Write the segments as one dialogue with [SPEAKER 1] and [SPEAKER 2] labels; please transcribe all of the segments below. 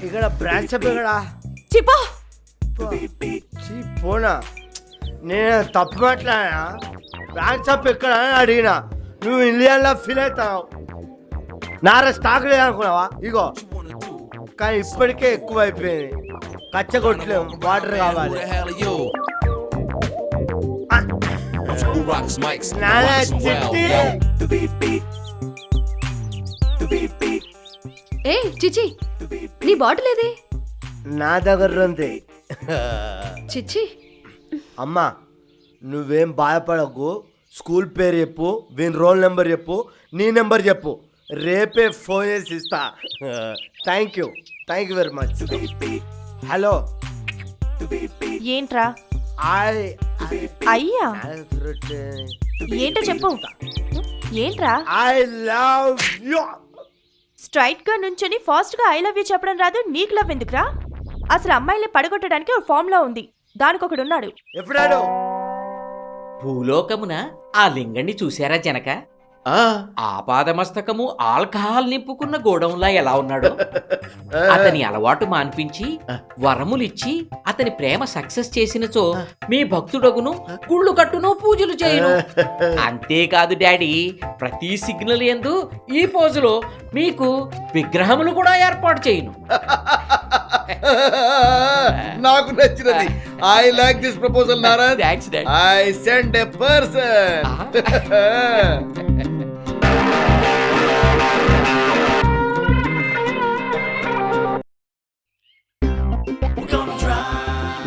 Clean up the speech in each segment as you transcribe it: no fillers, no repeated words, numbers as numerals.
[SPEAKER 1] ఇక్కడ branch shop ఇక్కడ
[SPEAKER 2] చిపో
[SPEAKER 1] పోనా నేను తప్పు మాట్లాడా బ్రాంచ్ షాప్ ఎక్కడ అని అడిగినా నువ్వు ఇండియాలో ఫీల్ అవుతావు నారా స్టాక్ లేదనుకున్నావా ఇగో కానీ ఇప్పటికే ఎక్కువ అయిపోయింది కచ్చ కొట్టలేము వాటర్ కావాలి నానా చిట్టి
[SPEAKER 2] ఏ చిచి నీ బాటిల్ ఏది
[SPEAKER 1] నా దగ్గర ఉంది
[SPEAKER 2] చిచి
[SPEAKER 1] అమ్మా నువ్వేం బాధపడకు స్కూల్ పేరు చెప్పు వీని రోల్ నెంబర్ చెప్పు నీ నెంబర్ చెప్పు రేపే ఫోన్ చేసి ఇస్తా thank you very much hello
[SPEAKER 2] ఏంట్రా అయ్యా ఏంటో చెప్పు ఏంట్రా
[SPEAKER 1] ఐ లవ్ యూ
[SPEAKER 2] స్ట్రైట్ గా నుంచొని ఫాస్ట్ గా ఐ లవ్ యూ చెప్పడం రాదు నీకు లవ్ ఎందుకురా అసలు అమ్మాయిల్ని పడగొట్టడానికి ఒక ఫామ్ లో ఉంది దానికి ఒకడున్నాడు
[SPEAKER 1] ఎప్పుడాడు
[SPEAKER 3] భూలోకమున ఆ లింగణ్ణి చూశారా జనక ఆపాదమస్తకము ఆల్కహాల్ నింపుకున్న గోడంలా ఎలా ఉన్నాడు అతని అలవాటు మాన్పించి వరములిచ్చి అతని ప్రేమ సక్సెస్ చేసినచో మీ భక్తుడగును గుళ్ళు కట్టును పూజలు చేయను అంతేకాదు డాడీ ప్రతి సిగ్నల్ యందు ఈ పోజులో మీకు విగ్రహములు కూడా ఏర్పాటు చేయను
[SPEAKER 4] నాకు నచ్చినది I like this proposal Narayan
[SPEAKER 3] thanks daddy
[SPEAKER 4] I send a person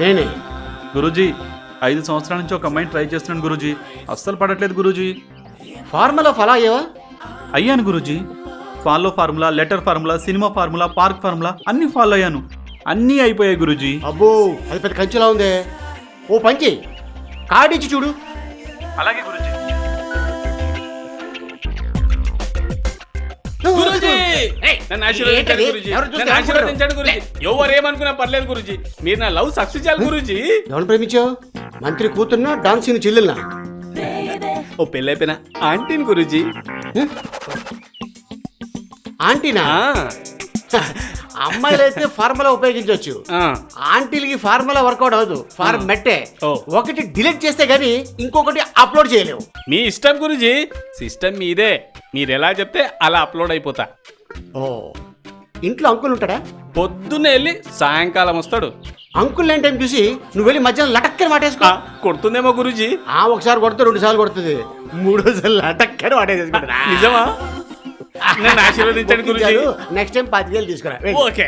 [SPEAKER 5] నేనే
[SPEAKER 6] గురూజీ 5 సంవత్సరాల నుంచి ఒక అమ్మాయిని ట్రై చేస్తున్నాను గురూజీ అస్సలు పడట్లేదు గురూజీ
[SPEAKER 5] ఫార్ములా ఫాలో అయ్యావా?
[SPEAKER 6] అయ్యాను Guruji follow formula letter formula cinema formula park formula అన్ని ఫాలో అయ్యాను అన్నీ అయిపోయాయి గురూజీ
[SPEAKER 5] అబ్బో అది పెద్ద కంచులా ఉందే. ఓ పంచి కార్డిచ్చి చూడు.
[SPEAKER 6] అలాగే గురూజీ
[SPEAKER 7] గురూజీ నన్ను ఆశీర్వదించండి గురూజీ నన్ను ఆశీర్వదించండి గురూజీ ఎవరేమనుకున్నా పర్లేదు గురూజీ మీరు నా లవ్ సక్సెస్ చేయాలి గురూజీ
[SPEAKER 5] ఎవరు ప్రేమించావు? మంత్రి కూతుర్నా డాన్సింగ్ చెల్లెల్నా?
[SPEAKER 7] ఓ పెళ్ళైపోయినా ఆంటీని గురూజీ
[SPEAKER 5] ఆంటీనా? అమ్మాయిలైతే ఫార్ములా ఉపయోగించవచ్చు, ఆంటీలకి ఫార్ములా వర్కౌట్ అవ్వదు. ఫార్మెట్టే ఒకటి డిలీట్ చేస్తే గానీ ఇంకొకటి అప్లోడ్ చేయలేవు.
[SPEAKER 7] మీ ఇష్టం గురూజీ సిస్టమ్ మీదే మీరు ఎలా చెప్తే అలా అప్లోడ్ అయిపోతా.
[SPEAKER 5] ఓ ఇంట్లో అంకుల్ ఉంటాడా?
[SPEAKER 7] పొద్దున్నే వెళ్ళి సాయంకాలం వస్తాడు.
[SPEAKER 5] అంకుల్ లేని టైం చూసి నువ్వు వెళ్ళి మధ్యాహ్నం లటక్కని వాటేసుకో.
[SPEAKER 7] కొడుతుందేమో గురూజీ.
[SPEAKER 5] ఒకసారి కొడుతుంది, 2 సార్లు కొడుతుంది, 3 లటక్కని వాటేసేసుకుంటా.
[SPEAKER 7] నిజమా? నన్ను ఆశీర్వదించండి గురూజీ.
[SPEAKER 5] నెక్స్ట్ టైం 5,000 తీసుకురా.
[SPEAKER 7] ఓకే